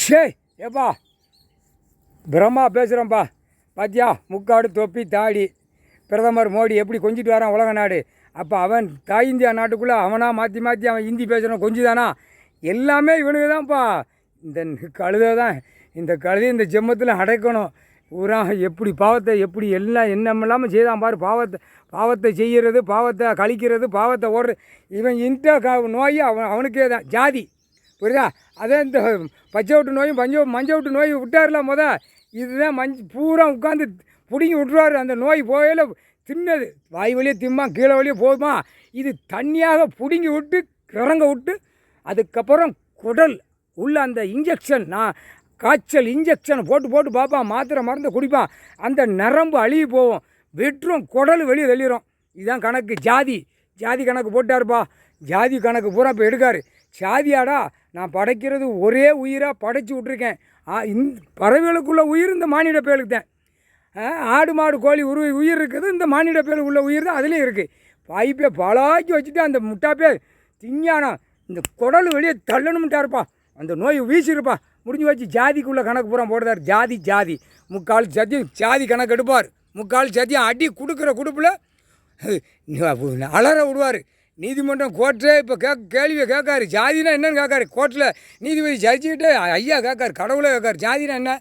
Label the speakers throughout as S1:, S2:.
S1: ஷே ஏப்பா பிரம்மா பேசுகிறோம்ப்பா. பாத்தியா முக்காடு தொப்பி தாடி பிரதமர் மோடி எப்படி கொஞ்சிட்டு வரான் உலக நாடு. அப்போ அவன் தாய் இந்தியா நாட்டுக்குள்ளே அவனாக மாற்றி அவன் ஹிந்தி பேசுகிறான் கொஞ்சிதானா. எல்லாமே இவனுக்கு தான்ப்பா. இந்த கழுதை தான், இந்த கழுதை இந்த ஜென்மத்தில் அடைக்கணும். பூரா எப்படி பாவத்தை எப்படி எல்லாம் என்னமெல்லாமல் செய்தான் பாரு. பாவத்தை செய்கிறது, பாவத்தை கழிக்கிறது, பாவத்தை ஓடுறது. இவன் இந்த நோய் அவனுக்கே தான் ஜாதி, புரியுதா. அதே இந்த பச்சை விட்டு நோயும் மஞ்சள் விட்டு நோய் விட்டார்ல இதுதான் பூரா உட்காந்து பிடிங்கி விட்டுருவார். அந்த நோய் போகையில் தின்னது வாய் வழியே திம்மா கீழே வழியே போகுமா. இது தண்ணியாக பிடுங்கி விட்டு இறங்க விட்டு அதுக்கப்புறம் குடல் உள்ள அந்த இன்ஜெக்ஷன், காய்ச்சல் இன்ஜெக்ஷனை போட்டு பார்ப்பான். மாத்திரை மருந்து குடிப்பான். அந்த நரம்பு அழுகி போவோம், வெற்றும் குடல் வெளியே தள்ளிடும். இதுதான் கணக்கு. ஜாதி கணக்கு போட்டாருப்பா. ஜாதி கணக்கு பூரா இப்போ எடுக்காரு. சாதியாடா, நான் படைக்கிறது ஒரே உயிராக படைச்சி விட்ருக்கேன். இந்த பறவைகளுக்குள்ள உயிர் இந்த மானிட பேருக்கு தான். ஆடு மாடு கோழி உயிர் இருக்குது, இந்த மானிட பேருக்கு உள்ள உயிர் தான் அதுலேயும் இருக்குது. பைப்பே பலாக்கி வச்சுட்டு அந்த முட்டாப்பே திங்கானா இந்த குடல் வெளியே தள்ளணும்ட்டாருப்பா. அந்த நோய் வீசிருப்பா, முடிஞ்சு வச்சு. ஜாதிக்குள்ளே கணக்கு பூரா போடுறார். ஜாதி முக்கால் சத்தியம் ஜாதி கணக்கு எடுப்பார். முக்கால் சத்தியம் அடி கொடுக்குற கொடுப்பில் அலற விடுவார். நீதிமன்றம் கோர்ட்டே இப்போ கேள்வியை கேட்காரு. ஜாதினா என்னன்னு கேட்காரு. கோர்ட்டில் நீதிபதி ஜட்ஜிக்கிட்டே ஐயா கேட்காரு, கடவுளே கேட்காரு. ஜாதினா என்ன,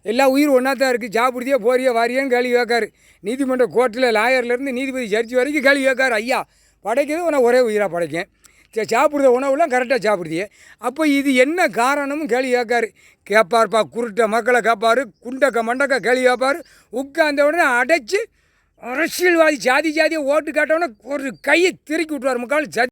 S1: எல்லா உயிர் ஒன்றா தான் இருக்குது, சாப்பிடுதியோ போறியோ வாரியோன்னு கேள்வி கேட்காரு. நீதிமன்ற கோர்ட்டில் லாயர்லேருந்து நீதிபதி ஜட்ஜி வரைக்கும் கேள்வி கேட்காரு. ஐயா படைக்கிறது உன ஒரே உயிராக படைக்கேன், சாப்பிடுத உணவுலாம் கரெக்டாக சாப்பிடுதியே, அப்போ இது என்ன காரணமும் கேள்வி கேட்காரு. கேட்பார்ப்பா, குருட்ட மக்களை கேட்பார், குண்டக்க மண்டக்க கேள்வி கேட்பார். உட்கார்ந்த உடனே அடைச்சி அரசியல்வாதி ஜாதியை ஓட்டு கேட்டவுடனே ஒரு கையை திருக்கி விட்டுருவார். முக்கால்